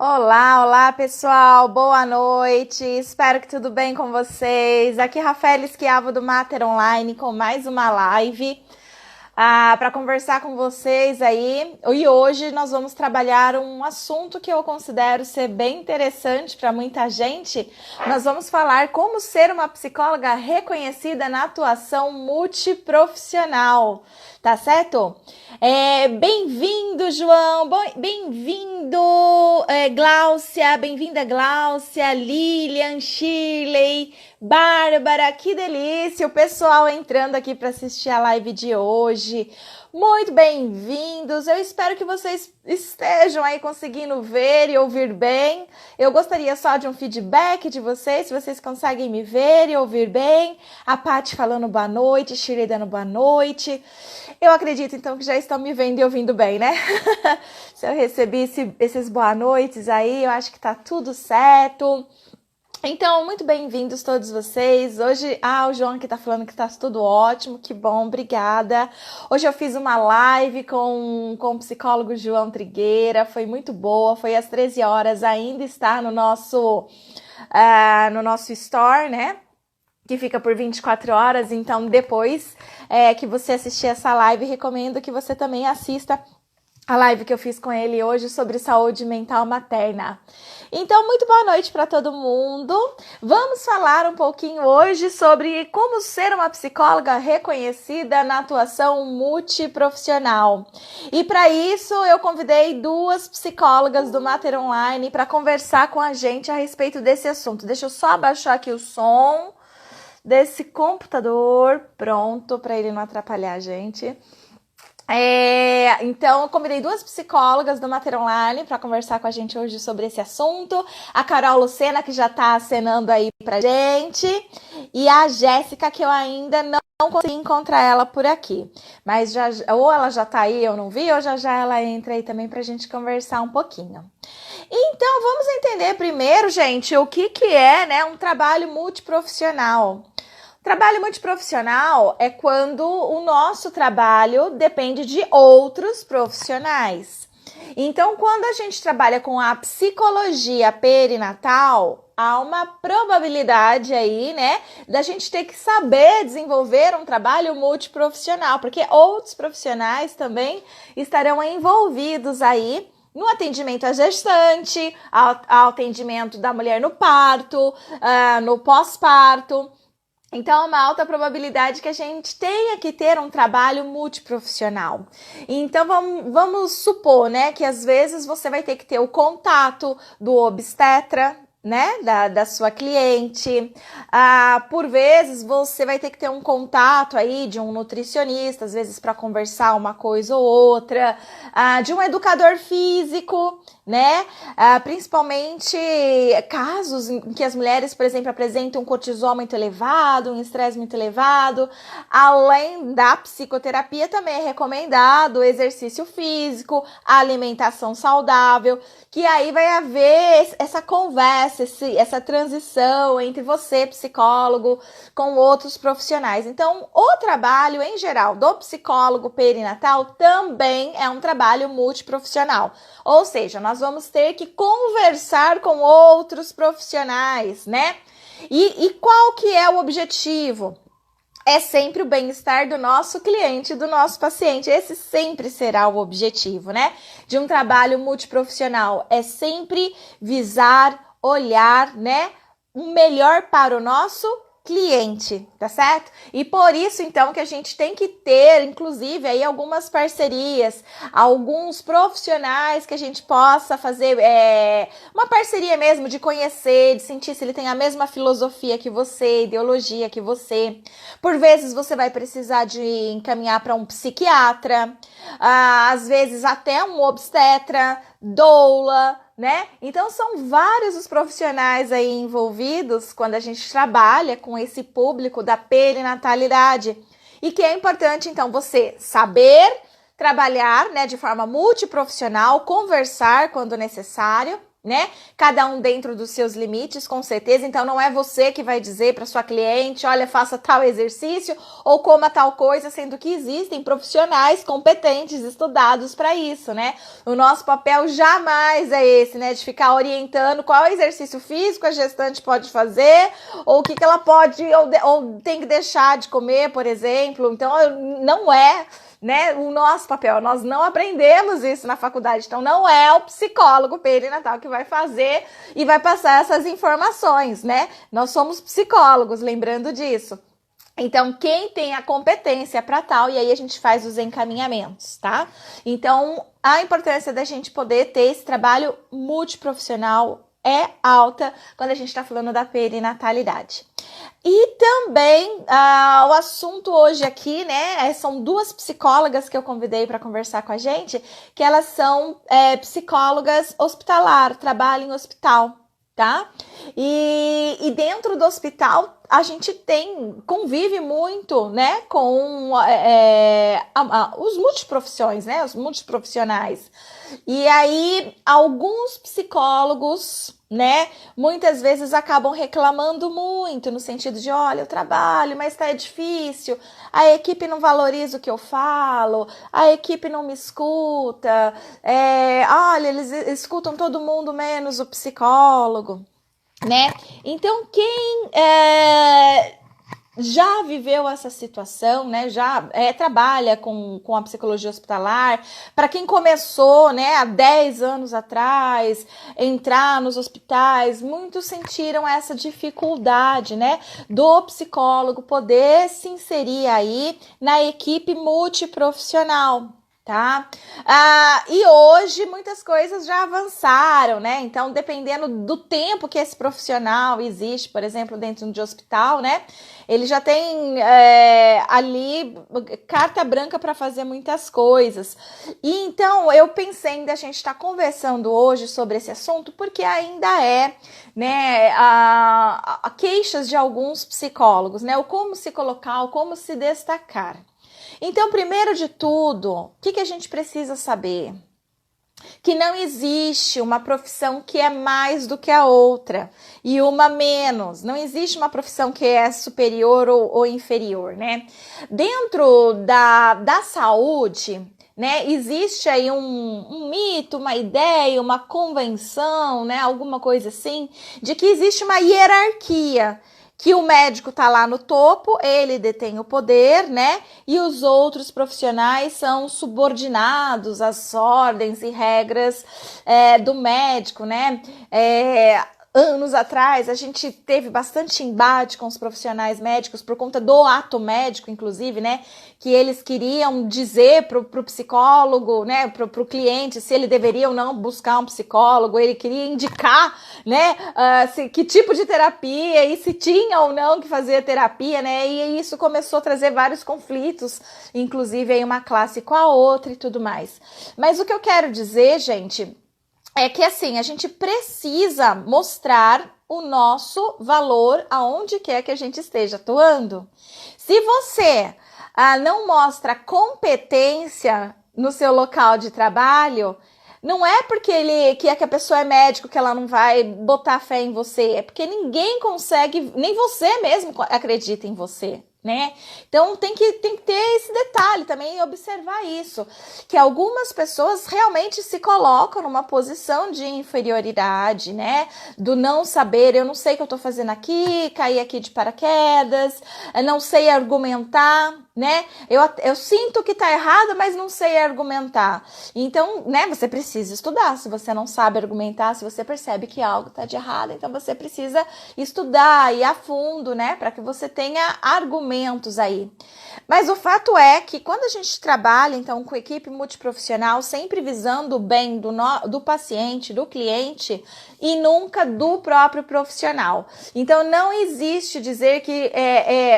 Olá, olá pessoal, boa noite, espero que tudo bem com vocês. Aqui é Rafaela Esquiavo do Mater Online com mais uma live para conversar com vocês aí. E hoje nós vamos trabalhar um assunto que eu considero ser bem interessante para muita gente. Nós vamos falar como ser uma psicóloga reconhecida na atuação multiprofissional, tá certo? Bem-vindo, João, bem-vindo, Gláucia, bem-vinda, Gláucia, Lilian, Shirley, Bárbara, que delícia, o pessoal entrando aqui para assistir a live de hoje. Muito bem-vindos, eu espero que vocês estejam aí conseguindo ver e ouvir bem. Eu gostaria só de um feedback de vocês, se vocês conseguem me ver e ouvir bem. A Paty falando boa noite, Shirley dando boa noite. Eu acredito então que já estão me vendo e ouvindo bem, né? Se eu recebi esses boa noites aí, eu acho que tá tudo certo. Então, muito bem-vindos todos vocês. Hoje, o João aqui tá falando que tá tudo ótimo, que bom, obrigada. Hoje eu fiz uma live com o psicólogo João Trigueira, foi muito boa, foi às 13 horas, ainda está no nosso store, né? Que fica por 24 horas, então depois que você assistir essa live, recomendo que você também assista a live que eu fiz com ele hoje sobre saúde mental materna. Então, muito boa noite para todo mundo. Vamos falar um pouquinho hoje sobre como ser uma psicóloga reconhecida na atuação multiprofissional. E para isso, eu convidei duas psicólogas do Mater Online para conversar com a gente a respeito desse assunto. Deixa eu só abaixar aqui o som desse computador, pronto, para ele não atrapalhar a gente. Então, eu convidei duas psicólogas do Mater Online para conversar com a gente hoje sobre esse assunto. A Carol Lucena, que já está acenando aí pra gente, e a Jéssica, que eu ainda não consegui encontrar ela por aqui. Mas ou ela já tá aí, eu não vi, ou já ela entra aí também pra gente conversar um pouquinho. Então, vamos entender primeiro, gente, o que é, né, um trabalho multiprofissional. Trabalho multiprofissional é quando o nosso trabalho depende de outros profissionais. Então, quando a gente trabalha com a psicologia perinatal, há uma probabilidade aí, né, da gente ter que saber desenvolver um trabalho multiprofissional, porque outros profissionais também estarão envolvidos aí no atendimento à gestante, ao atendimento da mulher no parto, no pós-parto. Então, é uma alta probabilidade que a gente tenha que ter um trabalho multiprofissional. Então, vamos supor, né, que às vezes você vai ter que ter o contato do obstetra, né, da sua cliente. Por vezes, você vai ter que ter um contato aí de um nutricionista, às vezes para conversar uma coisa ou outra, de um educador físico, né? Principalmente casos em que as mulheres, por exemplo, apresentam um cortisol muito elevado, um estresse muito elevado. Além da psicoterapia, também é recomendado o exercício físico, a alimentação saudável, que aí vai haver essa conversa, essa transição entre você, psicólogo, com outros profissionais. Então, o trabalho em geral do psicólogo perinatal também é um trabalho multiprofissional. Ou seja, nós vamos ter que conversar com outros profissionais, né? E qual que é o objetivo? É sempre o bem-estar do nosso cliente, do nosso paciente. Esse sempre será o objetivo, né? De um trabalho multiprofissional. É sempre visar, olhar, né? O melhor para o nosso cliente, tá certo? E por isso, então, que a gente tem que ter, inclusive, aí algumas parcerias, alguns profissionais que a gente possa fazer uma parceria mesmo de conhecer, de sentir se ele tem a mesma filosofia que você, ideologia que você. Por vezes você vai precisar de encaminhar para um psiquiatra, às vezes até um obstetra, doula, né? Então são vários os profissionais aí envolvidos quando a gente trabalha com esse público da perinatalidade. E que é importante, então, você saber trabalhar, né, de forma multiprofissional, conversar quando necessário, né? Cada um dentro dos seus limites, com certeza. Então, não é você que vai dizer para sua cliente, olha, faça tal exercício ou coma tal coisa, sendo que existem profissionais competentes, estudados para isso, né? O nosso papel jamais é esse, né? De ficar orientando qual exercício físico a gestante pode fazer, ou o que ela pode ou tem que deixar de comer, por exemplo. Então, não é, né, o nosso papel. Nós não aprendemos isso na faculdade, então não é o psicólogo perinatal que vai fazer e vai passar essas informações, né? Nós somos psicólogos, lembrando disso. Então, quem tem a competência para tal, e aí a gente faz os encaminhamentos, tá? Então, a importância da gente poder ter esse trabalho multiprofissional é alta quando a gente está falando da perinatalidade. E também o assunto hoje aqui, né, são duas psicólogas que eu convidei para conversar com a gente, que elas são psicólogas hospitalar, trabalham em hospital, tá? E dentro do hospital a gente convive muito, né, com os multiprofissões, né, os multiprofissionais. E aí, alguns psicólogos, né, muitas vezes acabam reclamando muito, no sentido de, olha, eu trabalho, mas tá difícil, a equipe não valoriza o que eu falo, a equipe não me escuta, olha, eles escutam todo mundo menos o psicólogo, né? Então, quem já viveu essa situação, né, já trabalha com a psicologia hospitalar, para quem começou, né, há 10 anos atrás, entrar nos hospitais, muitos sentiram essa dificuldade, né, do psicólogo poder se inserir aí na equipe multiprofissional. Tá? E hoje muitas coisas já avançaram, né? Então, dependendo do tempo que esse profissional existe, por exemplo, dentro de um hospital, né? Ele já tem ali carta branca para fazer muitas coisas. E então eu pensei em a gente estar conversando hoje sobre esse assunto, porque ainda né, a queixas de alguns psicólogos, né? O como se colocar, o como se destacar. Então, primeiro de tudo, o que a gente precisa saber? Que não existe uma profissão que é mais do que a outra e uma menos. Não existe uma profissão que é superior ou inferior, né? Dentro da saúde, né, existe aí um mito, uma ideia, uma convenção, né, alguma coisa assim, de que existe uma hierarquia, que o médico tá lá no topo, ele detém o poder, né? E os outros profissionais são subordinados às ordens e regras do médico, né? Anos atrás, a gente teve bastante embate com os profissionais médicos por conta do ato médico, inclusive, né? Que eles queriam dizer pro psicólogo, né? Pro cliente, se ele deveria ou não buscar um psicólogo, ele queria indicar, né? Que tipo de terapia e se tinha ou não que fazer terapia, né? E isso começou a trazer vários conflitos, inclusive aí uma classe com a outra e tudo mais. Mas o que eu quero dizer, gente, é que assim, a gente precisa mostrar o nosso valor aonde quer que a gente esteja atuando. Se você não mostra competência no seu local de trabalho, não é porque que a pessoa é médico que ela não vai botar fé em você, é porque ninguém consegue, nem você mesmo acredita em você, né? Então tem que ter esse detalhe também e observar isso, que algumas pessoas realmente se colocam numa posição de inferioridade, né? Do não saber, eu não sei o que eu tô fazendo aqui, caí aqui de paraquedas, não sei argumentar, né? Eu sinto que tá errado, mas não sei argumentar. Então, né, você precisa estudar. Se você não sabe argumentar, se você percebe que algo tá de errado, então você precisa estudar e ir a fundo, né, para que você tenha argumentos aí. Mas o fato é que quando a gente trabalha, então, com equipe multiprofissional, sempre visando o bem do paciente, do cliente e nunca do próprio profissional. Então, não existe dizer que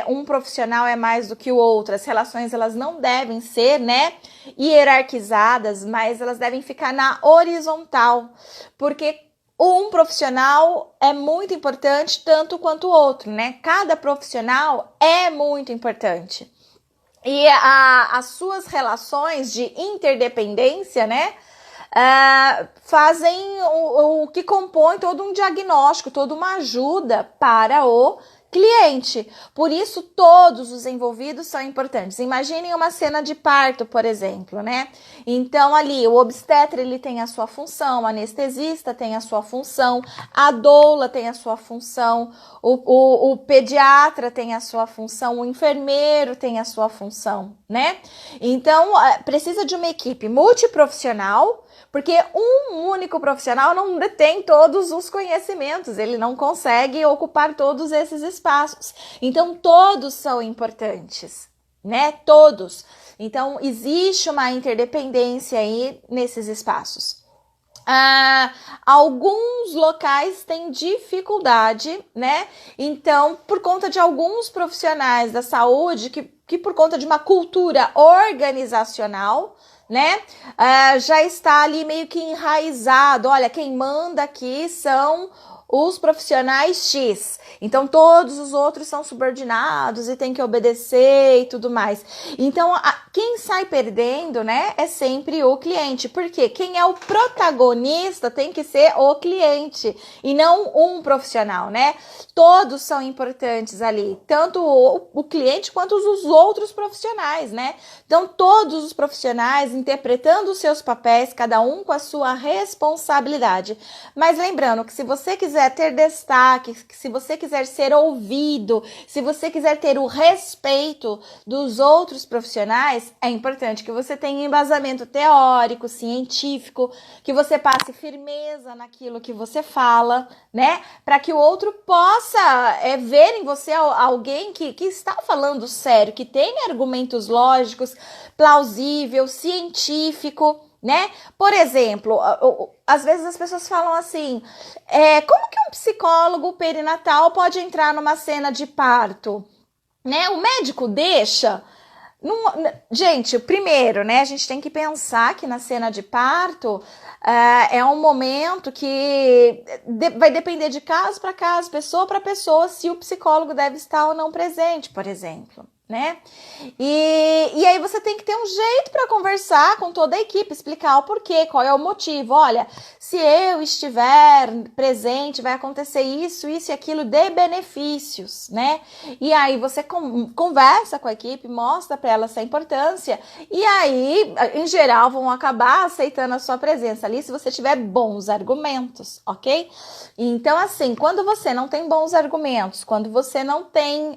um profissional é mais do que o outro. As relações, elas não devem ser, né, hierarquizadas, mas elas devem ficar na horizontal, porque um profissional é muito importante tanto quanto o outro, né? Cada profissional é muito importante. E as suas relações de interdependência, né, fazem o que compõe todo um diagnóstico, toda uma ajuda para o cliente. Por isso, todos os envolvidos são importantes. Imaginem uma cena de parto, por exemplo, né? Então, ali, o obstetra, ele tem a sua função, o anestesista tem a sua função, a doula tem a sua função, o pediatra tem a sua função, o enfermeiro tem a sua função, né? Então, precisa de uma equipe multiprofissional, porque um único profissional não detém todos os conhecimentos, ele não consegue ocupar todos esses espaços. Então, todos são importantes, né? Todos. Então, existe uma interdependência aí nesses espaços. Alguns locais têm dificuldade, né? Então, por conta de alguns profissionais da saúde, que por conta de uma cultura organizacional, né? Já está ali meio que enraizado. Olha, quem manda aqui são os profissionais X. Então, todos os outros são subordinados e tem que obedecer e tudo mais. Então, quem sai perdendo, né, é sempre o cliente. Porque quem é o protagonista tem que ser o cliente e não um profissional, né? Todos são importantes ali, tanto o cliente quanto os outros profissionais, né? Então, todos os profissionais interpretando os seus papéis, cada um com a sua responsabilidade. Mas lembrando que se você quiser ter destaque, se você quiser ser ouvido, se você quiser ter o respeito dos outros profissionais, é importante que você tenha embasamento teórico, científico, que você passe firmeza naquilo que você fala, né? Para que o outro possa ver em você alguém que está falando sério, que tem argumentos lógicos, plausível, científico, né? Por exemplo, às vezes as pessoas falam assim, como que um psicólogo perinatal pode entrar numa cena de parto? Né? O médico deixa? Gente, primeiro, né, a gente tem que pensar que na cena de parto é um momento que vai depender de caso para caso, pessoa para pessoa, se o psicólogo deve estar ou não presente, por exemplo. Né? E aí você tem que ter um jeito para conversar com toda a equipe, explicar o porquê, qual é o motivo. Olha, se eu estiver presente, vai acontecer isso, isso e aquilo de benefícios, né? E aí você conversa com a equipe, mostra para ela essa importância e aí, em geral, vão acabar aceitando a sua presença ali se você tiver bons argumentos, ok? Então, assim, quando você não tem bons argumentos, quando você não tem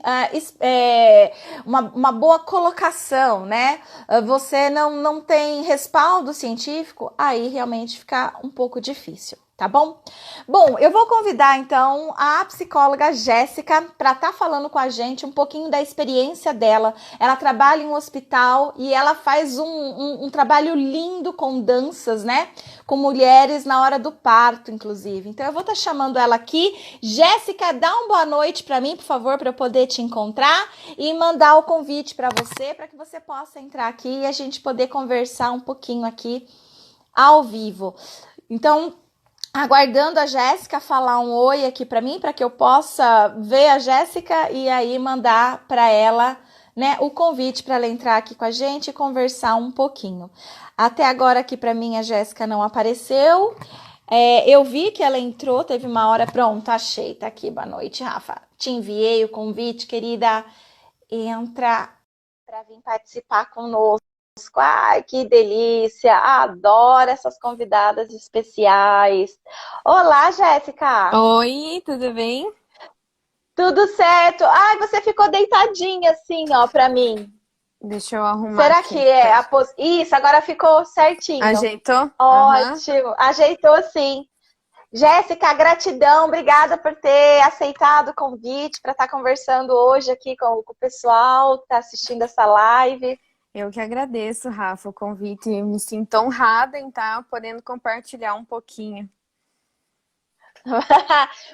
uma boa colocação, né? Você não tem respaldo científico, aí realmente fica um pouco difícil, tá bom? Bom, eu vou convidar então a psicóloga Jéssica para estar falando com a gente um pouquinho da experiência dela. Ela trabalha em um hospital e ela faz um trabalho lindo com danças, né? Com mulheres na hora do parto, inclusive. Então eu vou estar chamando ela aqui. Jéssica, dá uma boa noite para mim, por favor, para eu poder te encontrar e mandar o convite para que você possa entrar aqui e a gente poder conversar um pouquinho aqui ao vivo. Então, aguardando a Jéssica falar um oi aqui para mim, para que eu possa ver a Jéssica e aí mandar para ela, né, o convite para ela entrar aqui com a gente e conversar um pouquinho. Até agora aqui para mim a Jéssica não apareceu. Eu vi que ela entrou, teve uma hora, pronto, achei, tá aqui, boa noite, Rafa. Te enviei o convite, querida, entra para vir participar conosco. Ai, que delícia! Adoro essas convidadas especiais. Olá, Jéssica! Oi, tudo bem? Tudo certo? Ai, você ficou deitadinha assim, ó, para mim. Deixa eu arrumar Será que aqui. é Pera. a Isso, agora ficou certinho. Ajeitou? Aham. Ótimo, ajeitou sim. Jéssica, gratidão, obrigada por ter aceitado o convite para estar conversando hoje aqui com o pessoal que está assistindo essa live. Eu que agradeço, Rafa, o convite. Eu me sinto honrada em estar podendo compartilhar um pouquinho.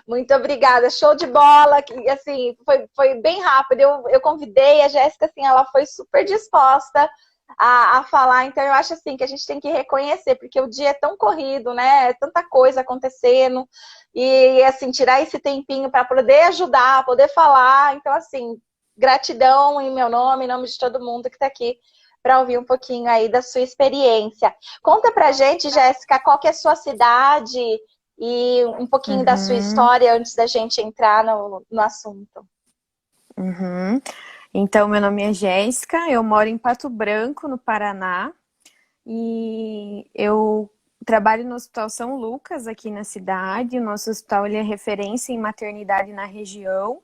Muito obrigada, show de bola, que assim, foi bem rápido, eu convidei a Jéssica, assim, ela foi super disposta a falar, então eu acho assim, que a gente tem que reconhecer, porque o dia é tão corrido, né, é tanta coisa acontecendo, e assim, tirar esse tempinho para poder ajudar, poder falar, então assim, gratidão em meu nome, em nome de todo mundo que está aqui para ouvir um pouquinho aí da sua experiência. Conta pra gente, Jéssica, qual que é a sua cidade e um pouquinho da sua Uhum, história antes da gente entrar no assunto. uhum. Então, meu nome é Jéssica, eu moro em Pato Branco, no Paraná, e eu trabalho no Hospital São Lucas, aqui na cidade. O nosso hospital ele é referência em maternidade na região,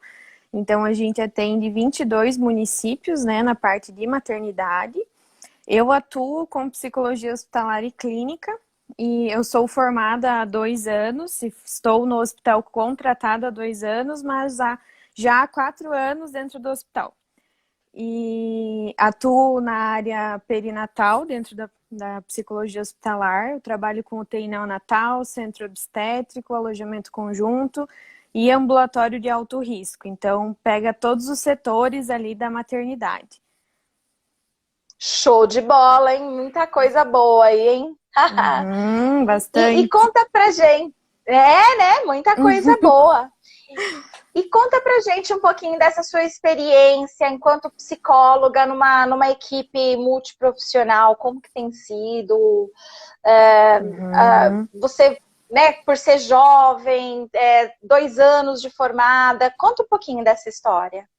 então a gente atende 22 municípios, né, na parte de maternidade. Eu atuo com psicologia hospitalar e clínica, e eu sou formada há 2 anos, e estou no hospital contratada há 2 anos, mas já há 4 anos dentro do hospital. E atuo na área perinatal, dentro da psicologia hospitalar. Eu trabalho com UTI neonatal, centro obstétrico, alojamento conjunto e ambulatório de alto risco. Então, pega todos os setores ali da maternidade. Show de bola, hein? Muita coisa boa aí, hein? Uhum, E bastante. conta pra gente. É, né? Muita coisa boa. E conta pra gente um pouquinho dessa sua experiência enquanto psicóloga numa equipe multiprofissional, como que tem sido? Uhum, Você, né, por ser jovem, 2 anos de formada, conta um pouquinho dessa história.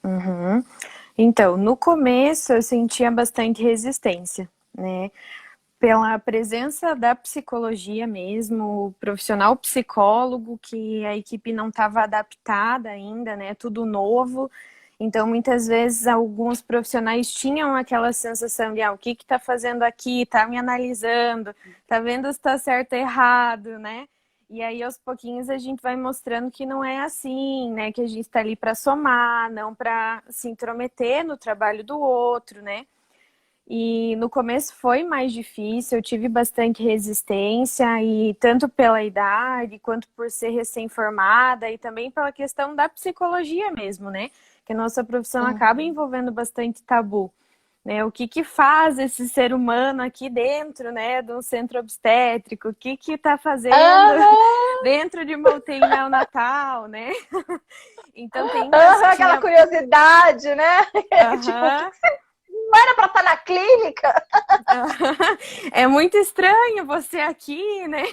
uhum. Então, no começo eu sentia bastante resistência, né? Pela presença da psicologia mesmo, o profissional psicólogo, que a equipe não estava adaptada ainda, né? Tudo novo. Então, muitas vezes, alguns profissionais tinham aquela sensação de, o que está fazendo aqui? Está me analisando? Está vendo se está certo ou errado, né? E aí, aos pouquinhos, a gente vai mostrando que não é assim, né? Que a gente está ali para somar, não para se intrometer no trabalho do outro, né? E no começo foi mais difícil, eu tive bastante resistência, e tanto pela idade, quanto por ser recém-formada, e também pela questão da psicologia mesmo, né? Que a nossa profissão acaba Uhum. envolvendo bastante tabu, né? O que que faz esse ser humano aqui dentro, né, de um centro obstétrico? O que que tá fazendo Aham, dentro de uma UTI neonatal, né? Então aham, aquela tinha, curiosidade, né? Tipo, o que aham. que você não era pra estar na clínica? É muito estranho você aqui, né?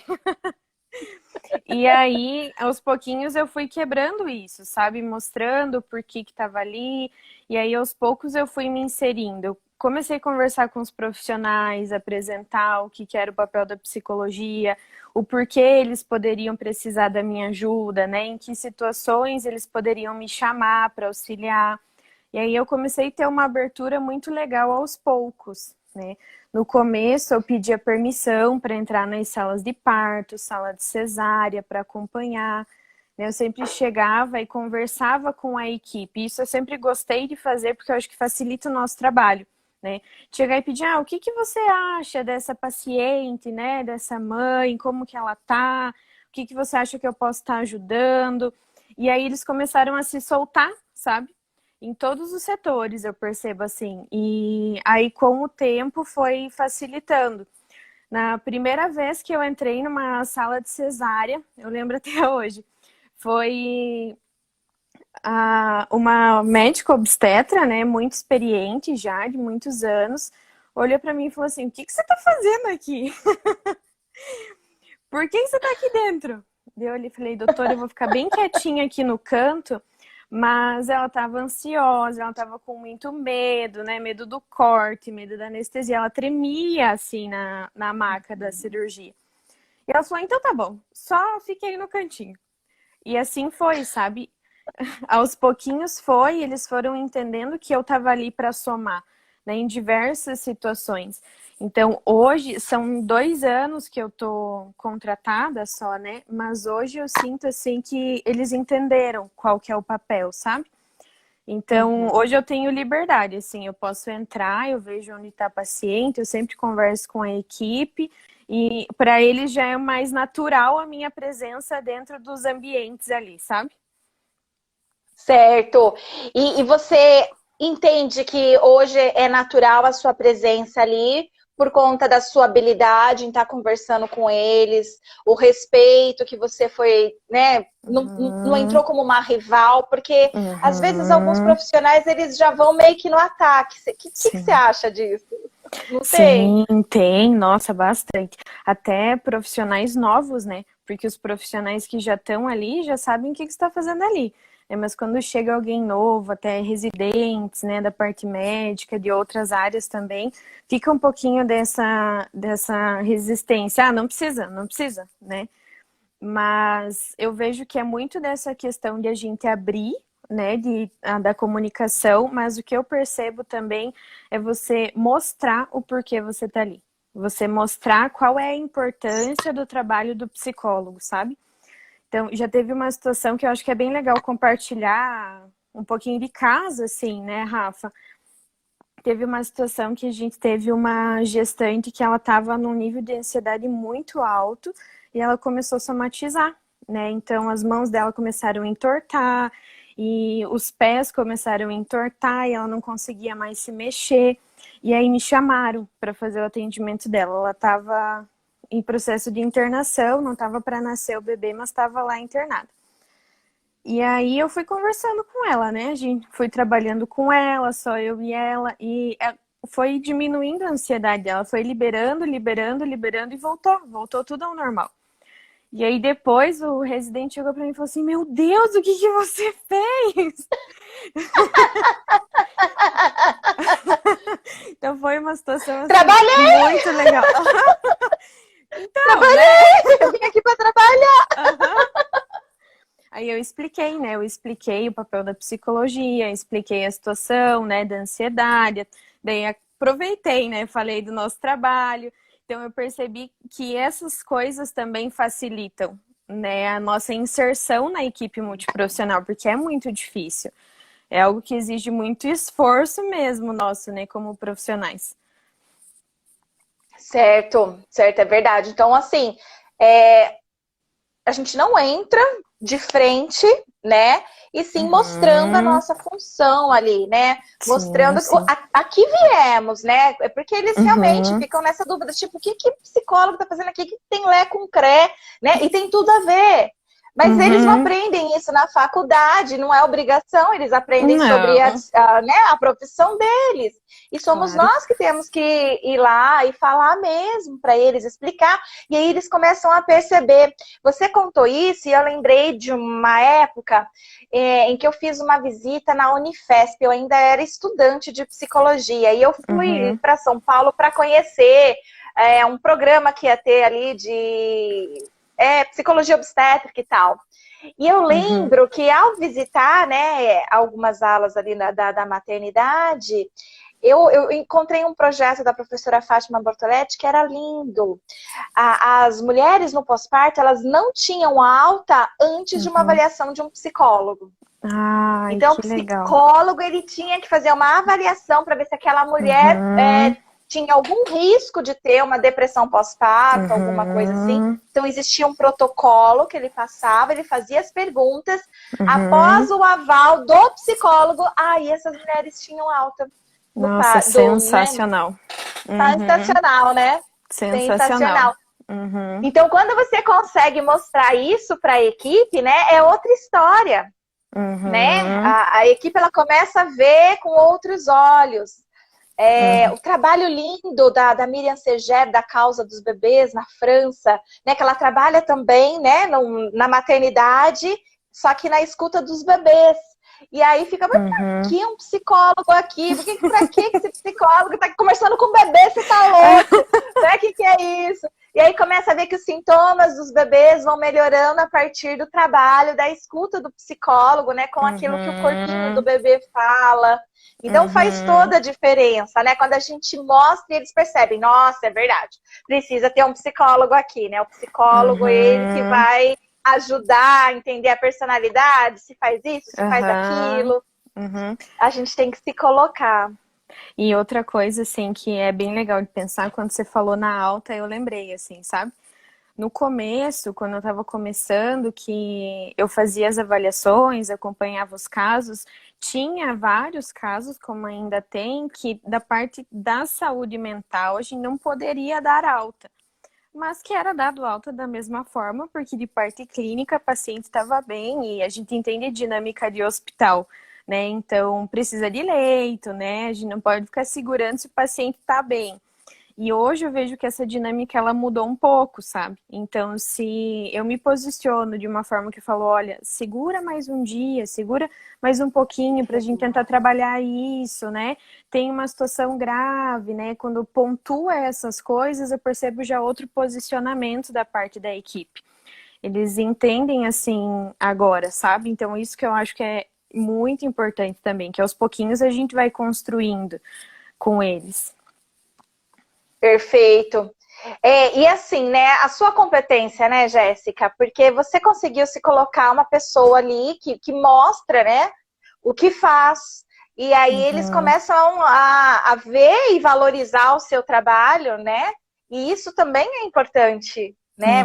E aí, aos pouquinhos, eu fui quebrando isso, sabe? Mostrando por que que tava ali. E aí, aos poucos, eu fui me inserindo. Eu comecei a conversar com os profissionais, apresentar o que que era o papel da psicologia, o porquê eles poderiam precisar da minha ajuda, né? Em que situações eles poderiam me chamar para auxiliar. E aí eu comecei a ter uma abertura muito legal aos poucos, né? No começo eu pedia permissão para entrar nas salas de parto, sala de cesárea, para acompanhar, né? Eu sempre chegava e conversava com a equipe. Isso eu sempre gostei de fazer porque eu acho que facilita o nosso trabalho, né? Chegar e pedir, o que que você acha dessa paciente, né? Dessa mãe, como que ela tá? O que que você acha que eu posso estar ajudando? E aí eles começaram a se soltar, sabe? Em todos os setores, eu percebo assim. E aí, com o tempo, foi facilitando. Na primeira vez que eu entrei numa sala de cesárea, eu lembro até hoje, foi uma médica obstetra, né, muito experiente já, de muitos anos, olhou para mim e falou assim: o que que você está fazendo aqui? Por que você está aqui dentro? Eu olhei e falei: doutora, eu vou ficar bem quietinha aqui no canto. Mas ela estava ansiosa, ela estava com muito medo, né? Medo do corte, medo da anestesia. Ela tremia, assim, na maca da cirurgia. E ela falou, então tá bom, só fique aí no cantinho. E assim foi, sabe? Aos pouquinhos foi, eles foram entendendo que eu estava ali para somar, né, em diversas situações. Então, hoje, são 2 anos que eu tô contratada só, né? Mas hoje eu sinto, assim, que eles entenderam qual que é o papel, sabe? Então, Uhum. hoje eu tenho liberdade, assim, eu posso entrar, eu vejo onde está paciente, eu sempre converso com a equipe, e para eles já é mais natural a minha presença dentro dos ambientes ali, sabe? Certo. E você entende que hoje é natural a sua presença ali, por conta da sua habilidade em estar conversando com eles, o respeito que você foi, né, não entrou como uma rival, porque às vezes alguns profissionais eles já vão meio que no ataque. O que você acha disso? Não tem? Sim, tem, nossa, bastante. Até profissionais novos, né? Porque os profissionais que já estão ali já sabem o que você está fazendo ali. Mas quando chega alguém novo, até residentes, né, da parte médica, de outras áreas também, fica um pouquinho dessa resistência. Ah, não precisa, né? Mas eu vejo que é muito dessa questão de a gente abrir, né, da comunicação, mas o que eu percebo também é você mostrar o porquê você tá ali. Você mostrar qual é a importância do trabalho do psicólogo, sabe? Então, já teve uma situação que eu acho que é bem legal compartilhar um pouquinho de caso, assim, né, Rafa? Teve uma situação que a gente teve uma gestante que ela estava num nível de ansiedade muito alto e ela começou a somatizar, né? Então, as mãos dela começaram a entortar e os pés começaram a entortar e ela não conseguia mais se mexer. E aí me chamaram para fazer o atendimento dela. Ela estava em processo de internação, não estava para nascer o bebê, mas estava lá internada. E aí eu fui conversando com ela, né? A gente foi trabalhando com ela, só eu e ela, e foi diminuindo a ansiedade dela, foi liberando e voltou tudo ao normal. E aí depois o residente chegou pra mim e falou assim: meu Deus, o que você fez? Então foi uma situação assim, muito legal. Então, Trabalhei! Né? Eu vim aqui pra trabalhar! Aí eu expliquei, né? Eu expliquei o papel da psicologia, expliquei a situação, né, da ansiedade. Daí aproveitei, né? Falei do nosso trabalho. Então eu percebi que essas coisas também facilitam, né, a nossa inserção na equipe multiprofissional, porque é muito difícil. É algo que exige muito esforço mesmo nosso, né, como profissionais. Certo, é verdade. Então, assim, a gente não entra de frente, né? E sim mostrando a nossa função ali, né? Mostrando sim. Aqui viemos, né? É porque eles realmente ficam nessa dúvida, tipo, o que psicólogo tá fazendo aqui? O que tem lé com cré, né? E tem tudo a ver. Mas eles não aprendem isso na faculdade, não é obrigação, eles aprendem sobre a profissão deles. E somos nós que temos que ir lá e falar mesmo para eles, explicar. E aí eles começam a perceber. Você contou isso e eu lembrei de uma época em que eu fiz uma visita na Unifesp. Eu ainda era estudante de psicologia e eu fui para São Paulo para conhecer um programa que ia ter ali de psicologia obstétrica e tal. E eu lembro que ao visitar, né, algumas alas ali da maternidade, eu encontrei um projeto da professora Fátima Bortoletti que era lindo. As mulheres no pós-parto, elas não tinham alta antes de uma avaliação de um psicólogo. Ai, então, o psicólogo, ele tinha que fazer uma avaliação para ver se aquela mulher tinha algum risco de ter uma depressão pós-parto, alguma coisa assim. Então, existia um protocolo que ele passava, ele fazia as perguntas. Após o aval do psicólogo, aí essas mulheres tinham alta. Nossa, sensacional. Sensacional, né? Sensacional. Então, quando você consegue mostrar isso para a equipe, né, é outra história. Né? A equipe ela começa a ver com outros olhos. O trabalho lindo da Miriam Seger, da causa dos bebês na França, né, que ela trabalha também, né, na maternidade, só que na escuta dos bebês. E aí fica, mas por que um psicólogo aqui? Pra que esse psicólogo tá conversando com o bebê? Você tá louco? Né? O que é isso? E aí começa a ver que os sintomas dos bebês vão melhorando a partir do trabalho, da escuta do psicólogo, né? Com aquilo que o corpinho do bebê fala. Então faz toda a diferença, né? Quando a gente mostra e eles percebem, nossa, é verdade, precisa ter um psicólogo aqui, né? O psicólogo, ele que vai ajudar a entender a personalidade, se faz isso, se faz aquilo. A gente tem que se colocar. E outra coisa, assim, que é bem legal de pensar, quando você falou na alta, eu lembrei, assim, sabe? no começo, quando eu estava começando, que eu fazia as avaliações, acompanhava os casos, tinha vários casos, como ainda tem, que da parte da saúde mental a gente não poderia dar alta, mas que era dado alta da mesma forma, porque de parte clínica a paciente estava bem e a gente entende a dinâmica de hospital, né? Então precisa de leito, né? A gente não pode ficar segurando se o paciente está bem. E hoje eu vejo que essa dinâmica ela mudou um pouco, sabe? Então, se eu me posiciono de uma forma que falo, olha, segura mais um dia, segura mais um pouquinho para a gente tentar trabalhar isso, né? Tem uma situação grave, né? Quando pontua essas coisas, eu percebo já outro posicionamento da parte da equipe. Eles entendem assim agora, sabe? Então, isso que eu acho que é muito importante também, que aos pouquinhos a gente vai construindo com eles. Perfeito. E assim, né, a sua competência, né, Jéssica, porque você conseguiu se colocar uma pessoa ali que mostra, né, o que faz, e aí eles começam a ver e valorizar o seu trabalho, né, e isso também é importante, né,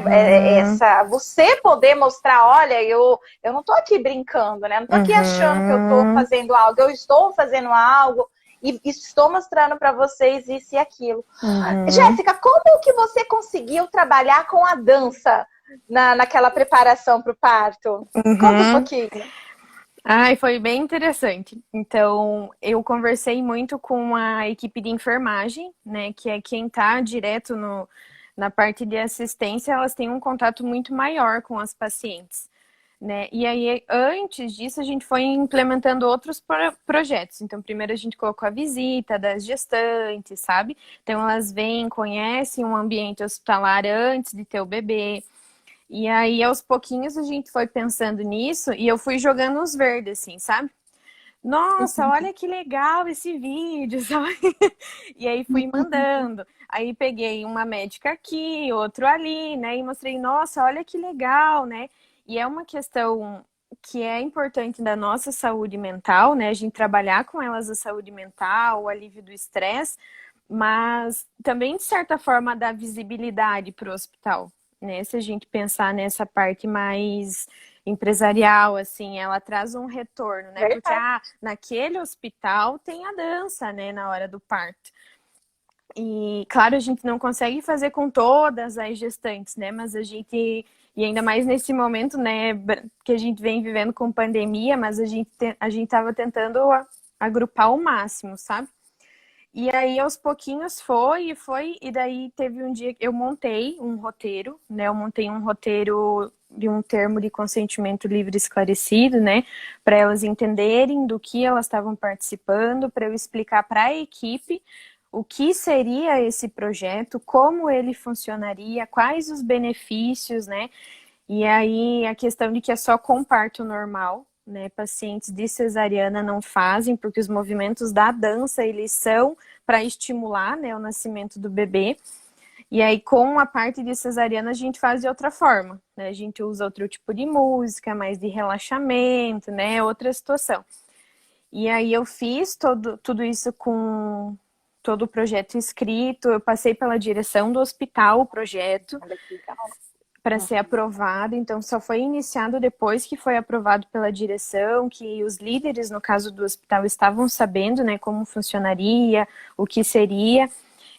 você poder mostrar, olha, eu não estou aqui brincando, né, não estou aqui achando que eu estou fazendo algo, eu estou fazendo algo, e estou mostrando para vocês isso e aquilo. Jéssica, como que você conseguiu trabalhar com a dança naquela preparação para o parto? Conta um pouquinho. Ai, foi bem interessante. Então, eu conversei muito com a equipe de enfermagem, né, que é quem está direto na parte de assistência, elas têm um contato muito maior com as pacientes. Né? E aí, antes disso, a gente foi implementando outros projetos. Então, primeiro a gente colocou a visita das gestantes, sabe? Então, elas vêm, conhecem um ambiente hospitalar antes de ter o bebê. E aí, aos pouquinhos, a gente foi pensando nisso e eu fui jogando uns verdes, assim, sabe? Nossa, olha que legal esse vídeo, sabe? E aí fui mandando. Aí peguei uma médica aqui, outro ali, né? E mostrei, nossa, olha que legal, né? E é uma questão que é importante da nossa saúde mental, né? A gente trabalhar com elas a saúde mental, o alívio do estresse, mas também, de certa forma, dar visibilidade para o hospital, né? Se a gente pensar nessa parte mais empresarial, assim, ela traz um retorno, né? Porque naquele hospital tem a dança, né, na hora do parto. E, claro, a gente não consegue fazer com todas as gestantes, né? Mas a gente, e ainda mais nesse momento, né, que a gente vem vivendo com pandemia, mas a gente estava tentando agrupar o máximo, sabe? E aí, aos pouquinhos foi, e daí teve um dia que eu montei um roteiro, né? Eu montei um roteiro de um termo de consentimento livre e esclarecido, né? Para elas entenderem do que elas estavam participando, para eu explicar para a equipe o que seria esse projeto, como ele funcionaria, quais os benefícios, né? E aí a questão de que é só com parto normal, né? Pacientes de cesariana não fazem, porque os movimentos da dança, eles são para estimular, né, o nascimento do bebê. E aí, com a parte de cesariana, a gente faz de outra forma, né? A gente usa outro tipo de música, mais de relaxamento, né? Outra situação. E aí eu fiz tudo isso com todo o projeto escrito, eu passei pela direção do hospital o projeto para ser aprovado, então só foi iniciado depois que foi aprovado pela direção, que os líderes, no caso do hospital, estavam sabendo, né, como funcionaria, o que seria,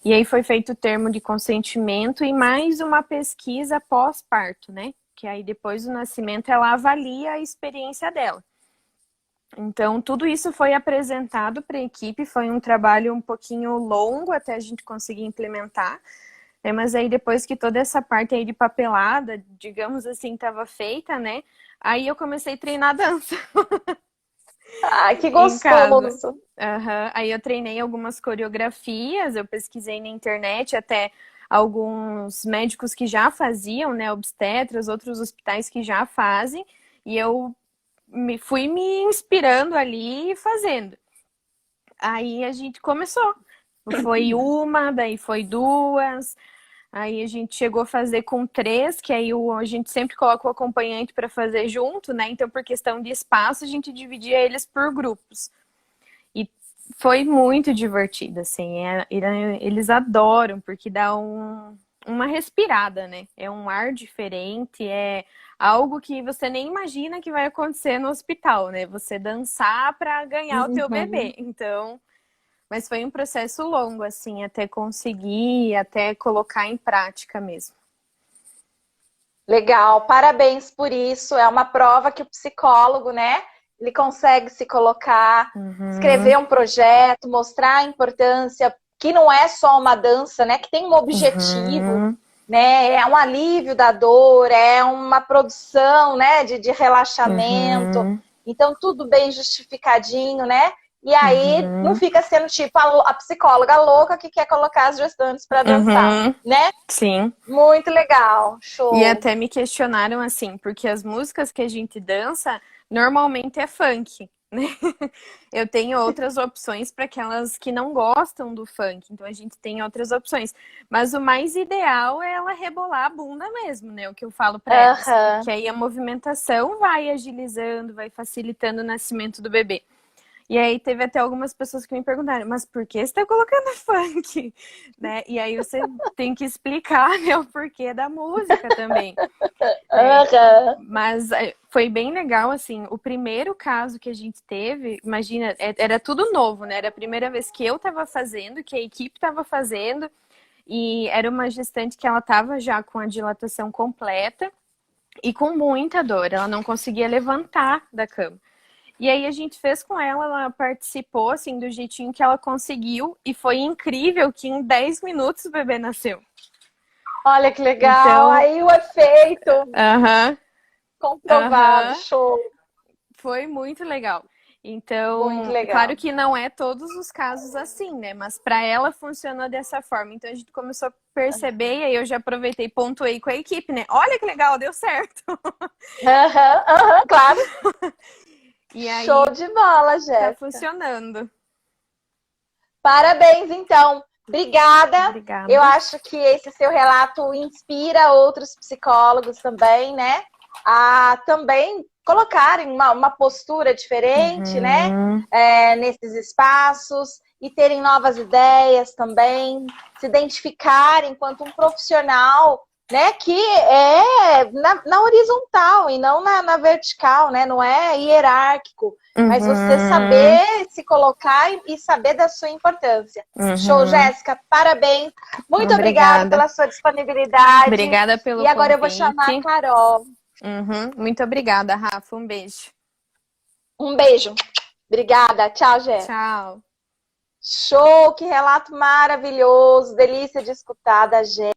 e aí foi feito o termo de consentimento e mais uma pesquisa pós-parto, né, que aí depois do nascimento ela avalia a experiência dela. Então, tudo isso foi apresentado para a equipe, foi um trabalho um pouquinho longo até a gente conseguir implementar, né? Mas aí depois que toda essa parte aí de papelada, digamos assim, estava feita, né? Aí eu comecei a treinar dança. Ai, que Em casa. gostoso! Aí eu treinei algumas coreografias, eu pesquisei na internet até alguns médicos que já faziam, né? Obstetras, outros hospitais que já fazem, e eu fui me inspirando ali e fazendo. Aí a gente começou. Foi uma, daí foi duas. Aí a gente chegou a fazer com três, que aí a gente sempre coloca o acompanhante para fazer junto, né? Então, por questão de espaço, a gente dividia eles por grupos. E foi muito divertido, assim. Eles adoram, porque dá uma respirada, né? É um ar diferente, é algo que você nem imagina que vai acontecer no hospital, né? Você dançar para ganhar o teu Uhum. bebê. Então, mas foi um processo longo, assim, até conseguir, até colocar em prática mesmo. Legal, parabéns por isso. É uma prova que o psicólogo, né? Ele consegue se colocar, Uhum, escrever um projeto, mostrar a importância, que não é só uma dança, né? Que tem um objetivo, uhum, né? É um alívio da dor, é uma produção, né? De relaxamento. uhum, Então, tudo bem justificadinho, né? E aí não uhum, fica sendo tipo a psicóloga louca que quer colocar as gestantes para dançar, uhum, né? sim. Muito legal, E show. até me questionaram assim, porque as músicas que a gente dança normalmente é funk, né? Eu tenho outras opções para aquelas que não gostam do funk, então a gente tem outras opções. Mas o mais ideal é ela rebolar a bunda mesmo, né? O que eu falo para elas, Aham. que aí a movimentação vai agilizando, vai facilitando o nascimento do bebê. E aí teve até algumas pessoas que me perguntaram, mas por que você tá colocando funk? Né? E aí você tem que explicar, né, o porquê da música também, né? Aham. Mas foi bem legal, assim, o primeiro caso que a gente teve, imagina, era tudo novo, né? Era a primeira vez que eu tava fazendo, que a equipe tava fazendo, e era uma gestante que ela tava já com a dilatação completa e com muita dor, ela não conseguia levantar da cama. E aí a gente fez com ela, ela participou assim do jeitinho que ela conseguiu e foi incrível que em 10 minutos o bebê nasceu. Olha que legal. Então, Aí o efeito aham, comprovado. aham, Show. foi muito legal. Muito Então, claro legal. que não é todos os casos assim, né? Mas para ela funcionou dessa forma. Então a gente começou a perceber e aí eu já aproveitei e pontuei com a equipe, né? Olha que legal, deu certo. Aham, aham, claro. E Show aí de bola, tá Jéssica. funcionando. Parabéns, então. Obrigada. Eu Obrigada. acho que esse seu relato inspira outros psicólogos também, né? A também colocarem uma postura diferente, né? Uhum, Nesses espaços e terem novas ideias também, se identificarem enquanto um profissional, né? Que é na horizontal e não na vertical, né? Não é hierárquico, mas você uhum, saber se colocar e saber da sua importância. Show, uhum. Jéssica, parabéns. Muito obrigada Obrigada. pela sua disponibilidade. Obrigada E pelo agora eu vou chamar a convite. Carol. Uhum. Muito obrigada, Rafa. Um beijo. Um beijo. Obrigada. Tchau, Jé. Tchau. Show, que relato maravilhoso. Delícia de escutar da Jéssica.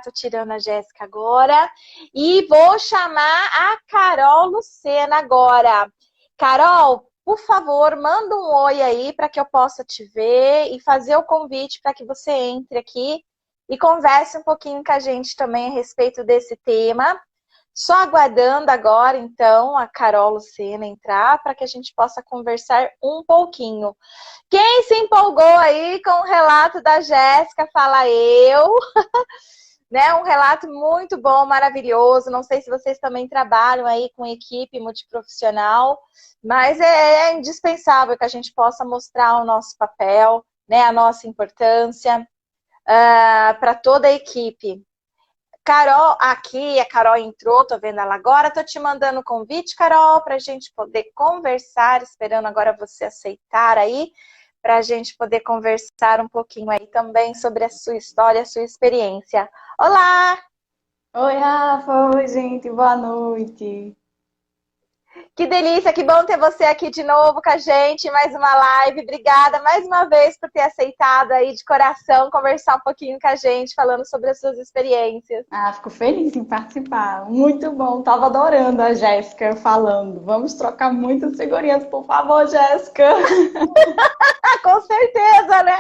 Tô tirando a Jéssica agora. E vou chamar a Carol Lucena agora. Carol, por favor, manda um oi aí para que eu possa te ver e fazer o convite para que você entre aqui e converse um pouquinho com a gente também a respeito desse tema. Só aguardando agora, então, a Carol Lucena entrar para que a gente possa conversar um pouquinho. Quem se empolgou aí com o relato da Jéssica, fala eu. Né? Um relato muito bom, maravilhoso. Não sei se vocês também trabalham aí com equipe multiprofissional, mas é indispensável que a gente possa mostrar o nosso papel, né? A nossa importância para toda a equipe. Carol, aqui, a Carol entrou, tô vendo ela agora, tô te mandando o convite, Carol, para a gente poder conversar, esperando agora você aceitar aí, para a gente poder conversar um pouquinho aí também sobre a sua história, a sua experiência. Olá! Oi, Rafa. Oi, gente. Boa noite. Que delícia, que bom ter você aqui de novo com a gente, mais uma live. Obrigada mais uma vez por ter aceitado aí de coração conversar um pouquinho com a gente, falando sobre as suas experiências. Fico feliz em participar. Muito bom. Tava adorando a Jéssica falando. Vamos trocar muitas figurinhas, por favor, Jéssica. Ah, com certeza, né?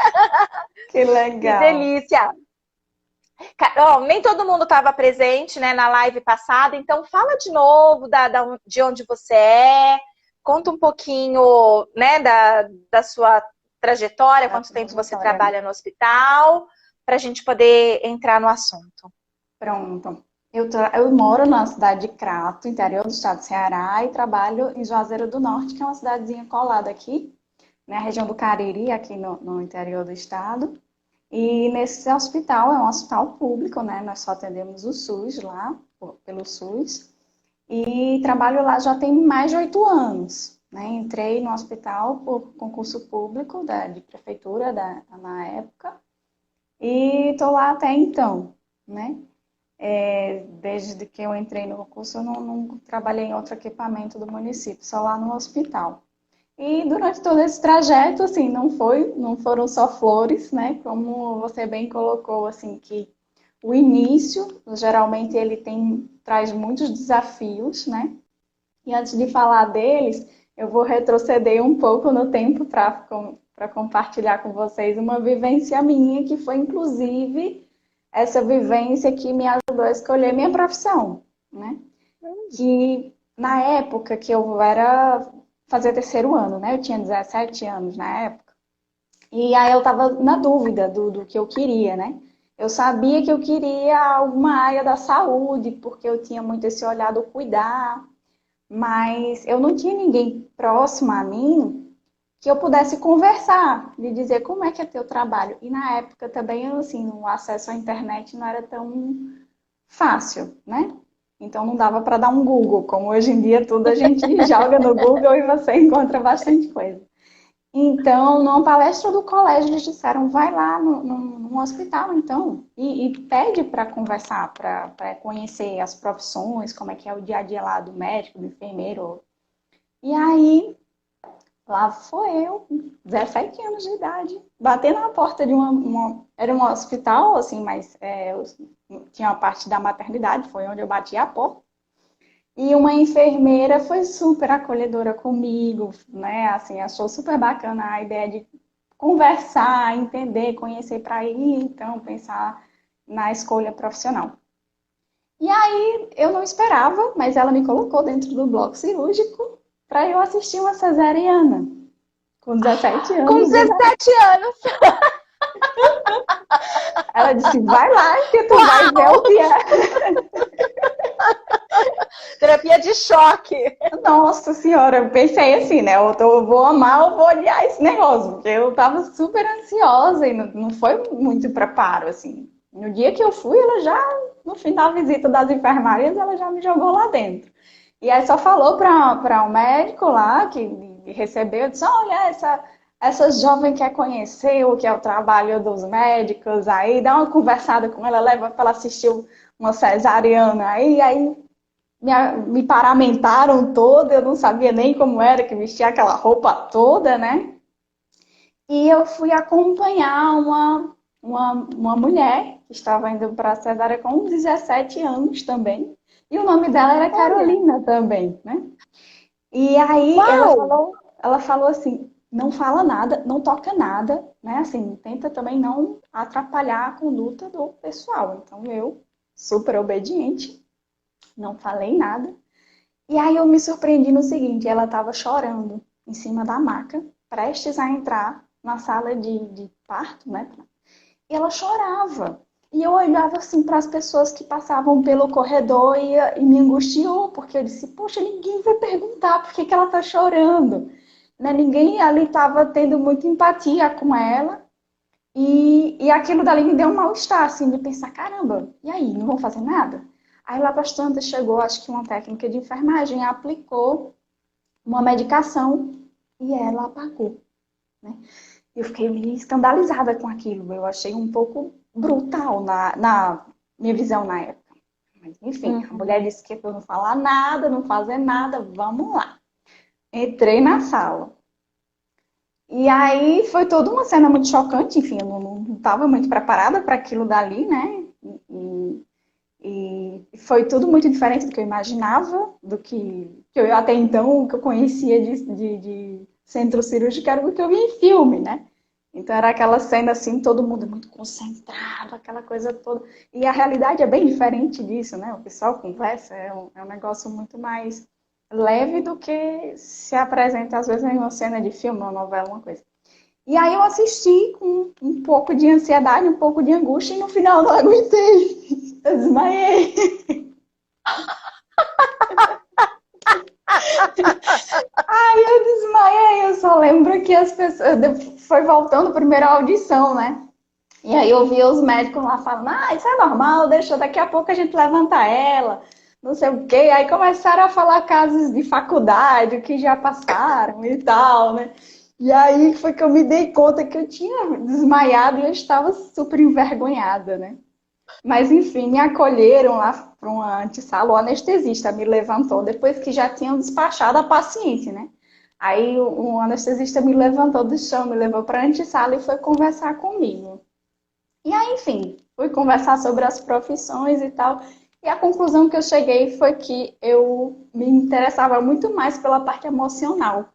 Que Que legal. delícia! Carol, nem todo mundo estava presente, né, na live passada, então fala de novo de onde você é, conta um pouquinho, né, da sua trajetória, Da quanto tempo você trajetória, né? trabalha no hospital, para a gente poder entrar no assunto. Pronto. Eu moro na cidade de Crato, interior do estado do Ceará, e trabalho em Juazeiro do Norte, que é uma cidadezinha colada aqui, na região do Cariri, aqui no interior do estado. E nesse hospital, é um hospital público, né? Nós só atendemos o SUS lá, pelo SUS. E trabalho lá já tem mais de 8 anos, né? Entrei no hospital por concurso público de prefeitura na época. E estou lá até então, né? Desde que eu entrei no concurso, eu não trabalhei em outro equipamento do município, só lá no hospital. E durante todo esse trajeto, assim, não foram só flores, né? Como você bem colocou, assim, que o início, geralmente, traz muitos desafios, né? E antes de falar deles, eu vou retroceder um pouco no tempo para compartilhar com vocês uma vivência minha, que foi, inclusive, essa vivência que me ajudou a escolher minha profissão, né? Que na época que eu era fazer terceiro ano, né? Eu tinha 17 anos na época. E aí eu estava na dúvida do que eu queria, né? Eu sabia que eu queria alguma área da saúde, porque eu tinha muito esse olhar do cuidar, mas eu não tinha ninguém próximo a mim que eu pudesse conversar, de dizer como é que é teu trabalho. E na época também, assim, o acesso à internet não era tão fácil, né? Então não dava para dar um Google, como hoje em dia tudo a gente joga no Google e você encontra bastante coisa. Então, numa palestra do colégio, eles disseram, vai lá no hospital, então, e pede para conversar, para conhecer as profissões, como é que é o dia a dia lá do médico, do enfermeiro. E aí, lá foi eu, 17 anos de idade, bater na porta de era um hospital, assim, mas tinha a parte da maternidade, foi onde eu bati a porta. E uma enfermeira foi super acolhedora comigo, né? Assim, achou super bacana a ideia de conversar, entender, conhecer para ir, então, pensar na escolha profissional. E aí, eu não esperava, mas ela me colocou dentro do bloco cirúrgico para eu assistir uma cesariana, com 17 anos. Com 17 anos! Ela disse, vai lá que tu vai ver o que é. Terapia de choque. Nossa senhora, eu pensei assim, né? Eu vou amar ou vou odiar esse negócio, porque eu tava super ansiosa e não foi muito preparo, assim. No dia que eu fui, no final da visita das enfermarias, ela já me jogou lá dentro. E aí só falou para um médico lá, que me recebeu, disse, olha, essa jovem quer conhecer o que é o trabalho dos médicos, aí dá uma conversada com ela, leva para ela assistir uma cesariana, aí me paramentaram toda, eu não sabia nem como era que vestia aquela roupa toda, né? E eu fui acompanhar uma mulher que estava indo para a cesárea com 17 anos também. E o nome dela era Carolina também, né? E aí ela falou assim, não fala nada, não toca nada, né? Assim, tenta também não atrapalhar a conduta do pessoal. Então eu, super obediente, não falei nada. E aí eu me surpreendi no seguinte, ela estava chorando em cima da maca, prestes a entrar na sala de parto, né? E ela chorava. E eu olhava assim para as pessoas que passavam pelo corredor e me angustiou, porque eu disse, poxa, ninguém vai perguntar por que ela está chorando. Né? Ninguém ali estava tendo muita empatia com ela. E aquilo dali me deu um mal-estar, assim, de pensar, caramba, e aí, não vão fazer nada? Aí lá para as tantas chegou, acho que uma técnica de enfermagem, aplicou uma medicação e ela apagou, né? Eu fiquei meio escandalizada com aquilo, eu achei um pouco brutal na minha visão na época. Mas, enfim, a mulher disse que eu não falar nada, não fazer nada, vamos lá. Entrei na sala. E aí foi toda uma cena muito chocante, enfim, eu não estava muito preparada para aquilo dali, né? E foi tudo muito diferente do que eu imaginava, do que eu até então, o que eu conhecia de centro cirúrgico era o que eu vi em filme, né? Então era aquela cena assim, todo mundo muito concentrado, aquela coisa toda. E a realidade é bem diferente disso, né? O pessoal conversa, é um negócio muito mais leve do que se apresenta às vezes em uma cena de filme, uma novela, uma coisa. E aí eu assisti com um pouco de ansiedade, um pouco de angústia, e no final não aguentei. Eu desmaiei. Ai, eu desmaiei. Eu só lembro que as pessoas... Foi voltando primeiro a audição, né? E aí eu via os médicos lá falando, isso é normal, deixa, daqui a pouco a gente levanta ela, não sei o quê. Aí começaram a falar casos de faculdade, que já passaram e tal, né? E aí foi que eu me dei conta que eu tinha desmaiado e eu estava super envergonhada, né? Mas enfim, me acolheram lá para uma antessala, o anestesista me levantou depois que já tinham despachado a paciente, né? Aí o anestesista me levantou do chão, me levou para a antessala e foi conversar comigo. E aí, enfim, fui conversar sobre as profissões e tal. E a conclusão que eu cheguei foi que eu me interessava muito mais pela parte emocional,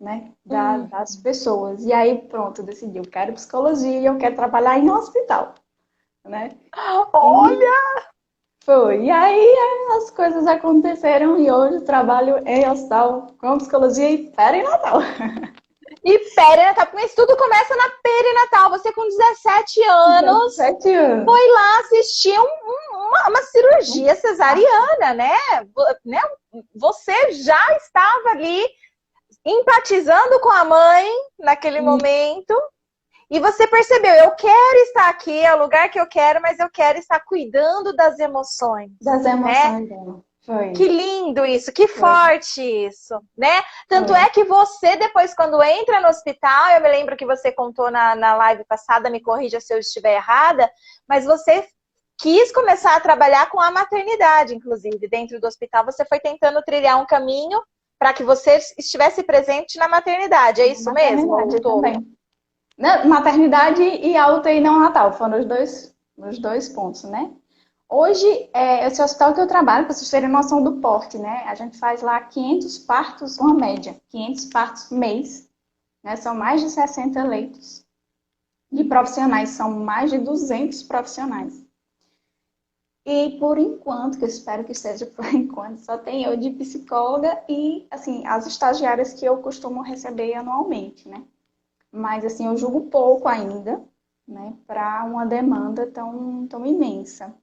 né, das pessoas. E aí, pronto, eu decidi, eu quero psicologia e eu quero trabalhar em um hospital, né? Olha! Foi. E aí as coisas aconteceram e hoje eu trabalho em hospital com psicologia e perinatal. E perinatal, mas tudo começa na perinatal. Você com 17 anos 7 anos. foi lá assistir uma cirurgia cesariana, né? Você já estava ali empatizando com a mãe naquele momento. E você percebeu, eu quero estar aqui, é o lugar que eu quero, mas eu quero estar cuidando das emoções. Das emoções dela. Foi. Que lindo isso, que forte isso, né? Tanto é que você, depois, quando entra no hospital, eu me lembro que você contou na live passada, me corrija se eu estiver errada, mas você quis começar a trabalhar com a maternidade, inclusive, dentro do hospital. Você foi tentando trilhar um caminho para que você estivesse presente na maternidade, é isso mesmo? Maternidade também. Maternidade e a UTI neonatal, foram os dois pontos, né? Hoje, esse hospital que eu trabalho, para vocês terem noção do porte, né? A gente faz lá 500 partos, uma média, 500 partos mês, né? São mais de 60 leitos. De profissionais, são mais de 200 profissionais. E por enquanto, que eu espero que seja por enquanto, só tem eu de psicóloga e, assim, as estagiárias que eu costumo receber anualmente, né? Mas, assim, eu julgo pouco ainda, né? Para uma demanda tão imensa.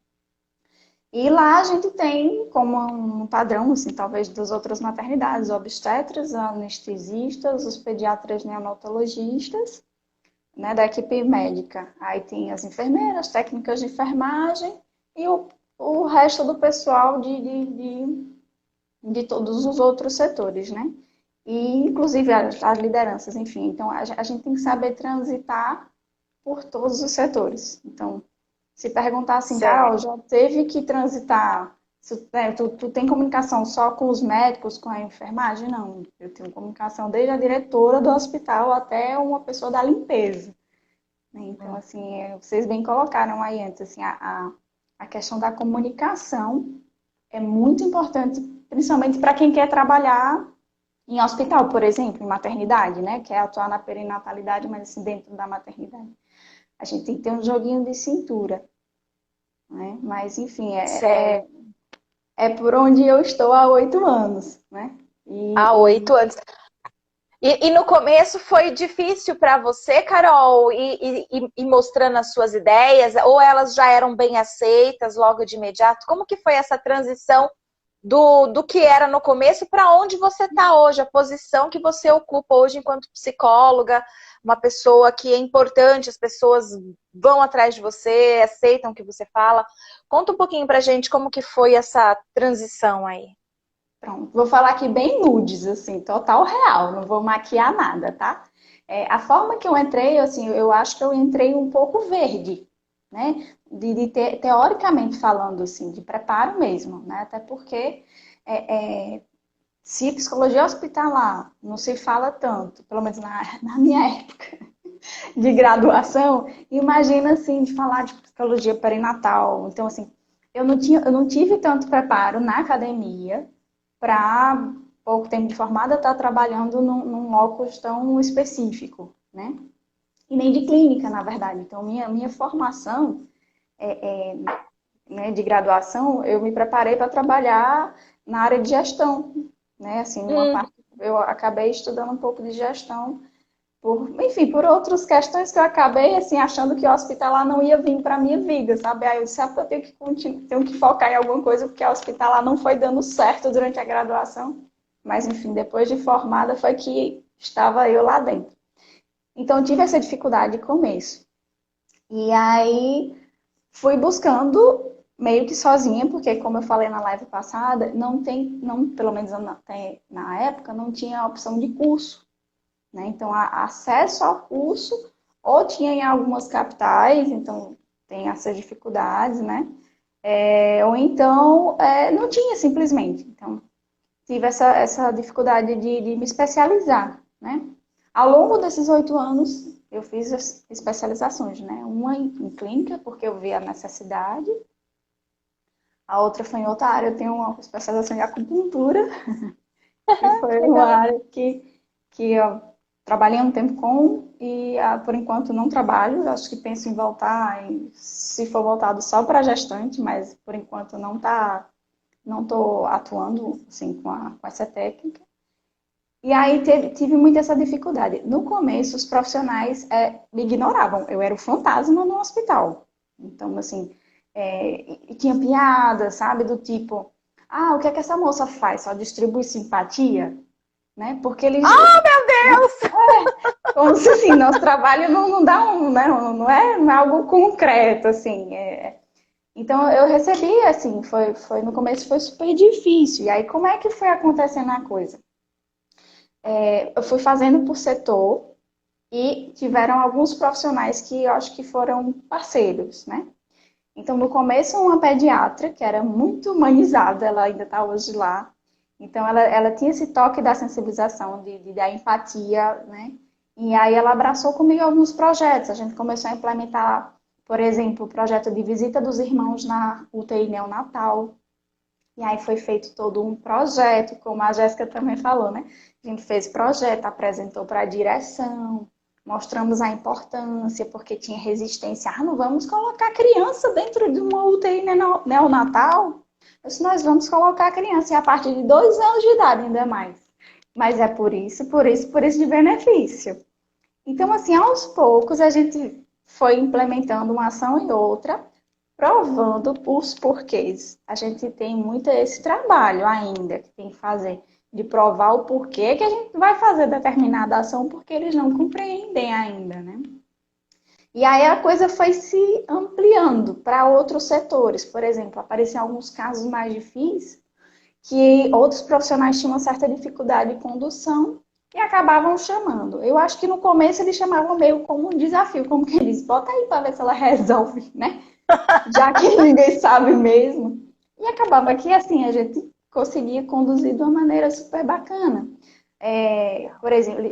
E lá a gente tem como um padrão, assim, talvez das outras maternidades, obstetras, anestesistas, os pediatras neonatologistas, né, da equipe médica. Aí tem as enfermeiras, técnicas de enfermagem e o resto do pessoal de todos os outros setores, né? E inclusive as lideranças, enfim. Então a gente tem que saber transitar por todos os setores. Então, se perguntar assim, Carol, já teve que transitar, tu tem comunicação só com os médicos, com a enfermagem? Não, eu tenho comunicação desde a diretora do hospital até uma pessoa da limpeza. Então, assim, vocês bem colocaram aí antes, assim, a questão da comunicação é muito importante, principalmente para quem quer trabalhar em hospital, por exemplo, em maternidade, né? Quer atuar na perinatalidade, mas assim, dentro da maternidade. A gente tem que ter um joguinho de cintura, né? Mas, enfim, é por onde eu estou há 8 anos, né? Há 8 anos. E no começo foi difícil para você, Carol, ir mostrando as suas ideias? Ou elas já eram bem aceitas logo de imediato? Como que foi essa transição do que era no começo para onde você está hoje? A posição que você ocupa hoje enquanto psicóloga, uma pessoa que é importante, as pessoas vão atrás de você, aceitam o que você fala. Conta um pouquinho pra gente como que foi essa transição aí. Pronto, vou falar aqui bem nudes, assim, total real, não vou maquiar nada, tá? A forma que eu entrei, assim, eu acho que eu entrei um pouco verde, né? Teoricamente falando, assim, de preparo mesmo, né? Até porque se psicologia hospitalar não se fala tanto, pelo menos na minha época de graduação, imagina, assim, de falar de psicologia perinatal. Então, assim, eu não tive tanto preparo na academia para, pouco tempo de formada, estar trabalhando num locus tão específico, né? E nem de clínica, na verdade. Então, minha formação né, de graduação, eu me preparei para trabalhar na área de gestão, né? Assim, uma parte, eu acabei estudando um pouco de gestão, enfim, por outras questões que eu acabei, assim, achando que o hospitalar não ia vir para a minha vida, sabe? Aí eu disse, eu tenho que focar em alguma coisa, porque o hospitalar não foi dando certo durante a graduação. Mas, enfim, depois de formada foi que estava eu lá dentro. Então, eu tive essa dificuldade de começo. E aí fui buscando meio que sozinha, porque como eu falei na live passada, pelo menos na época, não tinha a opção de curso, né? Então, acesso ao curso, ou tinha em algumas capitais, então tem essas dificuldades, né? Ou então não tinha simplesmente. Então, tive essa dificuldade de me especializar, né? Ao longo desses 8 anos, eu fiz as especializações, né? Uma em clínica, porque eu vi a necessidade. A outra foi em outra área, eu tenho uma especialização em acupuntura, que foi uma Legal. área que eu trabalhei um tempo com e por enquanto não trabalho. Acho que penso em voltar, se for voltado só para gestante, mas por enquanto não estou atuando assim, com essa técnica. E aí tive muita essa dificuldade. No começo, os profissionais me ignoravam. Eu era o fantasma no hospital. Então, assim, e tinha piada, sabe? Do tipo, o que é que essa moça faz? Só distribui simpatia? Né? Porque eles... Oh, meu Deus! Como se assim, nosso trabalho não dá né? Não é algo concreto, assim. Então, eu recebi, assim, no começo foi super difícil. E aí, como é que foi acontecendo a coisa? Eu fui fazendo por setor e tiveram alguns profissionais que eu acho que foram parceiros, né? Então, no começo, uma pediatra, que era muito humanizada, ela ainda está hoje lá. Então, ela tinha esse toque da sensibilização, da empatia, né? E aí, ela abraçou comigo alguns projetos. A gente começou a implementar, por exemplo, o projeto de visita dos irmãos na UTI neonatal. E aí foi feito todo um projeto, como a Jéssica também falou, né? A gente fez projeto, apresentou para a direção, mostramos a importância, porque tinha resistência. Não vamos colocar criança dentro de uma UTI neonatal? Eu disse, nós vamos colocar a criança, e a partir de 2 anos de idade ainda mais. Mas é por isso de benefício. Então, assim, aos poucos a gente foi implementando uma ação e outra, provando os porquês. A gente tem muito esse trabalho ainda que tem que fazer, de provar o porquê que a gente vai fazer determinada ação, porque eles não compreendem ainda, né? E aí a coisa foi se ampliando para outros setores. Por exemplo, apareciam alguns casos mais difíceis, que outros profissionais tinham uma certa dificuldade de condução e acabavam chamando. Eu acho que no começo eles chamavam meio como um desafio, como que eles bota aí para ver se ela resolve, né? Já que ninguém sabe mesmo. E acabava que, assim, a gente conseguia conduzir de uma maneira super bacana. Por exemplo,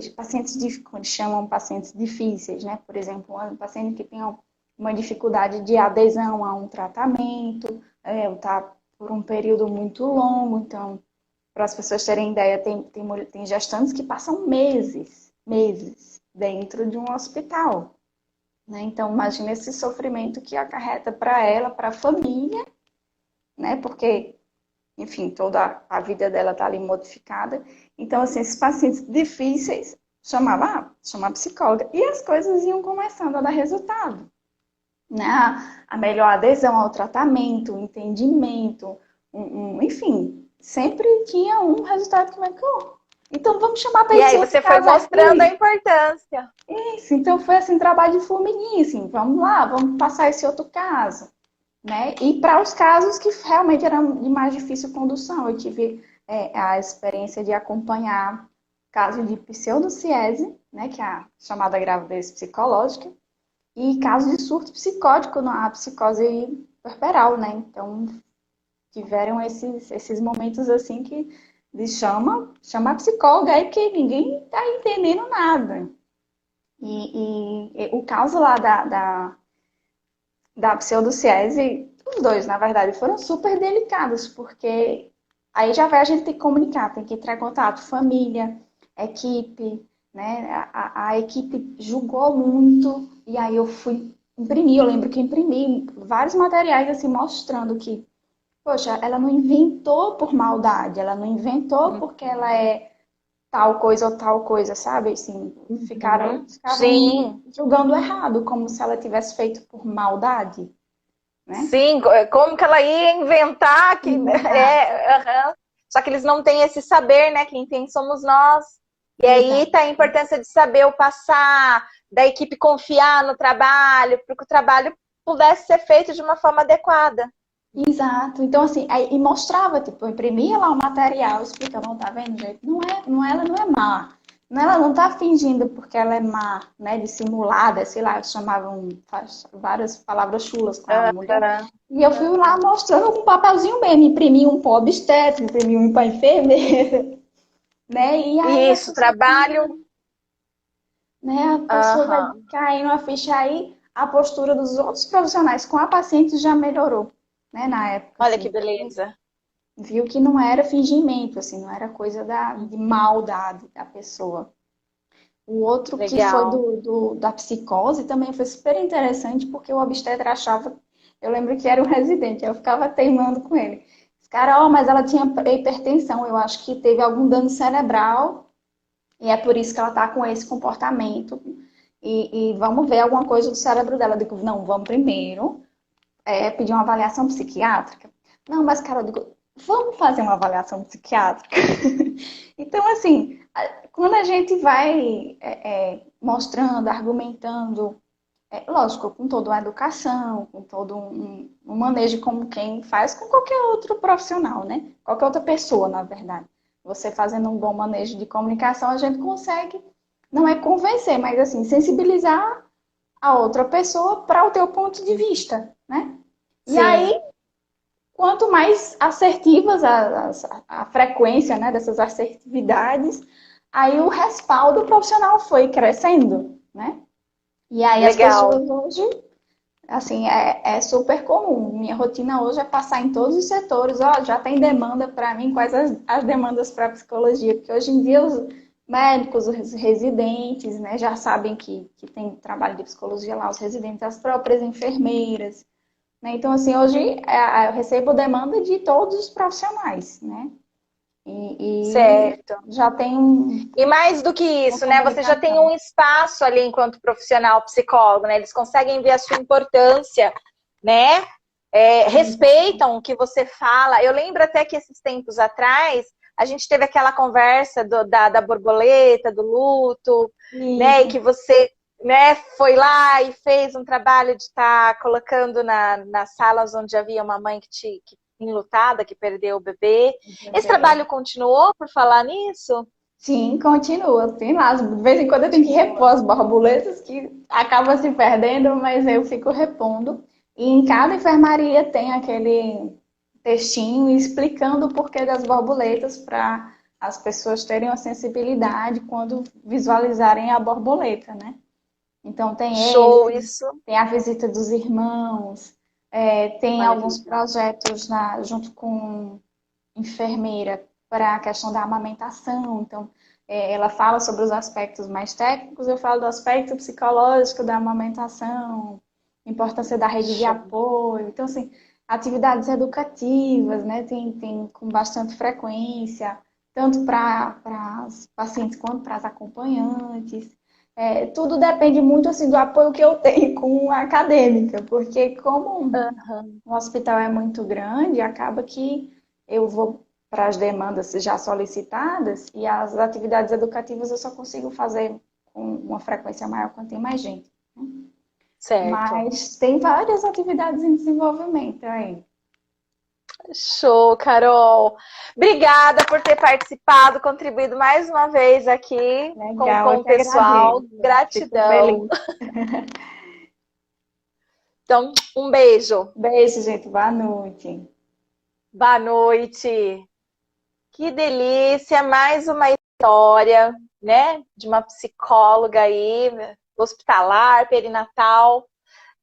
quando chamam pacientes difíceis, né? Por exemplo, um paciente que tem uma dificuldade de adesão a um tratamento, está por um período muito longo. Então, para as pessoas terem ideia, tem gestantes que passam meses dentro de um hospital. Né? Então, imagina esse sofrimento que acarreta para ela, para a família, né? Porque, enfim, toda a vida dela está ali modificada. Então, assim, esses pacientes difíceis chamava psicóloga. E as coisas iam começando a dar resultado. Né? A melhor adesão ao tratamento, o entendimento, enfim, sempre tinha um resultado que marcou. Então, vamos chamar para E esse aí outro você foi caso mostrando a aqui. importância. Isso, então foi assim, trabalho de formiguinha, assim, vamos lá, vamos passar esse outro caso, né? E para os casos que realmente eram de mais difícil condução, eu tive a experiência de acompanhar casos de pseudociese, né, que é a chamada gravidez psicológica, e casos de surto psicótico na psicose puerperal, né? Então, tiveram esses momentos assim que eles chama a psicóloga aí que ninguém está entendendo nada. E o caso lá da pseudociese, os dois, na verdade, foram super delicados, porque aí já vai a gente ter que comunicar, tem que entrar em contato, família, equipe, né? A equipe julgou muito, e aí eu fui imprimir, eu lembro que imprimi vários materiais assim mostrando que, poxa, ela não inventou por maldade, ela não inventou porque ela é tal coisa ou tal coisa, sabe? Assim, ficavam Sim, julgando errado, como se ela tivesse feito por maldade, né? sim. Como que ela ia inventar que Inventar. Só que eles não têm esse saber, né? Quem tem somos nós. E aí Exato. tá a importância de saber o passar, da equipe confiar no trabalho, para que o trabalho pudesse ser feito de uma forma adequada. Exato. Então, assim, aí, e mostrava, tipo, eu imprimia lá o material, explicava, não, tá vendo, gente? Ela não é má. Ela não tá fingindo porque ela é má, né, dissimulada, sei lá, chamavam várias palavras chulas com a mulher. E eu fui lá mostrando com um papelzinho mesmo, imprimi um para obstetra, imprimi um para enfermeira, né? E aí Isso, trabalho. né, a pessoa vai caindo a ficha aí, a postura dos outros profissionais com a paciente já melhorou, né, na época. Olha assim, que beleza. viu que não era fingimento, assim, não era coisa de maldade da pessoa. O outro que foi da psicose também foi super interessante, porque o obstetra achava, eu lembro que era um residente, eu ficava teimando com ele. Esse cara, ó, mas ela tinha hipertensão, eu acho que teve algum dano cerebral, e é por isso que ela tá com esse comportamento. E vamos ver alguma coisa do cérebro dela. Eu digo, não, vamos primeiro pedir uma avaliação psiquiátrica. Não, mas, cara, eu digo, vamos fazer uma avaliação psiquiátrica? Então, assim, quando a gente vai mostrando, argumentando, lógico, com toda uma educação, com todo um manejo como quem faz com qualquer outro profissional, né? Qualquer outra pessoa, na verdade. Você fazendo um bom manejo de comunicação, a gente consegue, não é convencer, mas assim, sensibilizar a outra pessoa para o teu ponto de vista, né? Sim. E aí, quanto mais assertivas a frequência, né, dessas assertividades, aí o respaldo profissional foi crescendo, né? E aí legal. As pessoas hoje, assim, é super comum. Minha rotina hoje é passar em todos os setores. Ó, já tem demanda para mim, quais as demandas para psicologia? Porque hoje em dia os médicos, os residentes, né, já sabem que tem trabalho de psicologia lá, os residentes, as próprias enfermeiras. Né? Então, assim, hoje eu recebo demanda de todos os profissionais, né? Certo. Já tem E mais do que isso, né? Você já tem um espaço ali enquanto profissional psicólogo, né? Eles conseguem ver a sua importância, né? Respeitam o que você fala. Eu lembro até que esses tempos atrás, a gente teve aquela conversa da borboleta, do luto, né? E que você, né, foi lá e fez um trabalho de estar colocando nas salas onde havia uma mãe que enlutada, que perdeu o bebê. Esse trabalho continuou por falar nisso? Sim, continua. Tem lá, de vez em quando eu tenho que repor as borboletas, que acaba se perdendo, mas eu fico repondo. E em cada enfermaria tem aquele textinho explicando o porquê das borboletas para as pessoas terem uma sensibilidade quando visualizarem a borboleta, né? Então tem isso. Tem a visita dos irmãos, tem alguns projetos junto com enfermeira para a questão da amamentação. Então, ela fala sobre os aspectos mais técnicos, eu falo do aspecto psicológico da amamentação, importância da rede de apoio. Então, assim, atividades educativas, né, tem com bastante frequência, tanto para as pacientes quanto para as acompanhantes. Tudo depende muito assim, do apoio que eu tenho com a acadêmica, porque como o hospital é muito grande, acaba que eu vou para as demandas já solicitadas e as atividades educativas eu só consigo fazer com uma frequência maior quando tem mais gente. Né? Certo. Mas tem várias atividades em desenvolvimento aí. Show, Carol. Obrigada por ter participado, contribuído mais uma vez aqui com o pessoal. Gratidão. Então, um beijo. Beijo, gente. Boa noite. Boa noite. Que delícia, mais uma história, né, de uma psicóloga aí, hospitalar, perinatal,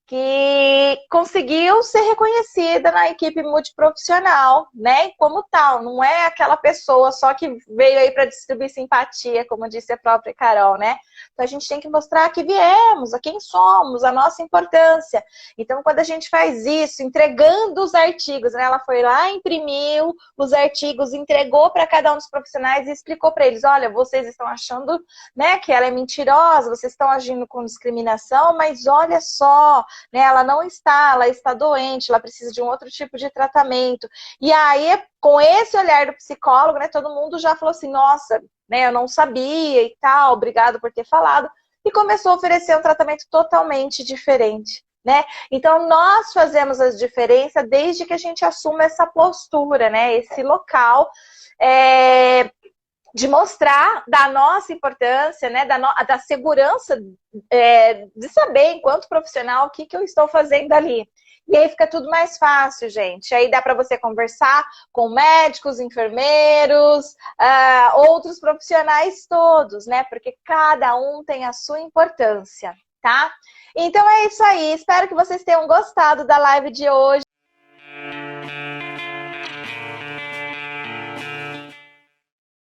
que conseguiu ser reconhecida na equipe multiprofissional, né, como tal, não é aquela pessoa só que veio aí para distribuir simpatia, como disse a própria Carol, né, então a gente tem que mostrar que viemos, a quem somos, a nossa importância. Então quando a gente faz isso, entregando os artigos, né, ela foi lá, imprimiu os artigos, entregou para cada um dos profissionais e explicou para eles, olha, vocês estão achando, né, que ela é mentirosa, vocês estão agindo com discriminação, mas olha só, né, ela está doente, ela precisa de um outro tipo de tratamento. E aí, com esse olhar do psicólogo, né, todo mundo já falou assim, nossa, né, eu não sabia e tal, obrigado por ter falado. e começou a oferecer um tratamento totalmente diferente, né? Então, nós fazemos as diferenças desde que a gente assuma essa postura, né? Esse local de mostrar da nossa importância, né? Da segurança de saber, enquanto profissional, o que eu estou fazendo ali. E aí fica tudo mais fácil, gente. Aí dá para você conversar com médicos, enfermeiros, outros profissionais todos, né? Porque cada um tem a sua importância, tá? Então é isso aí. Espero que vocês tenham gostado da live de hoje.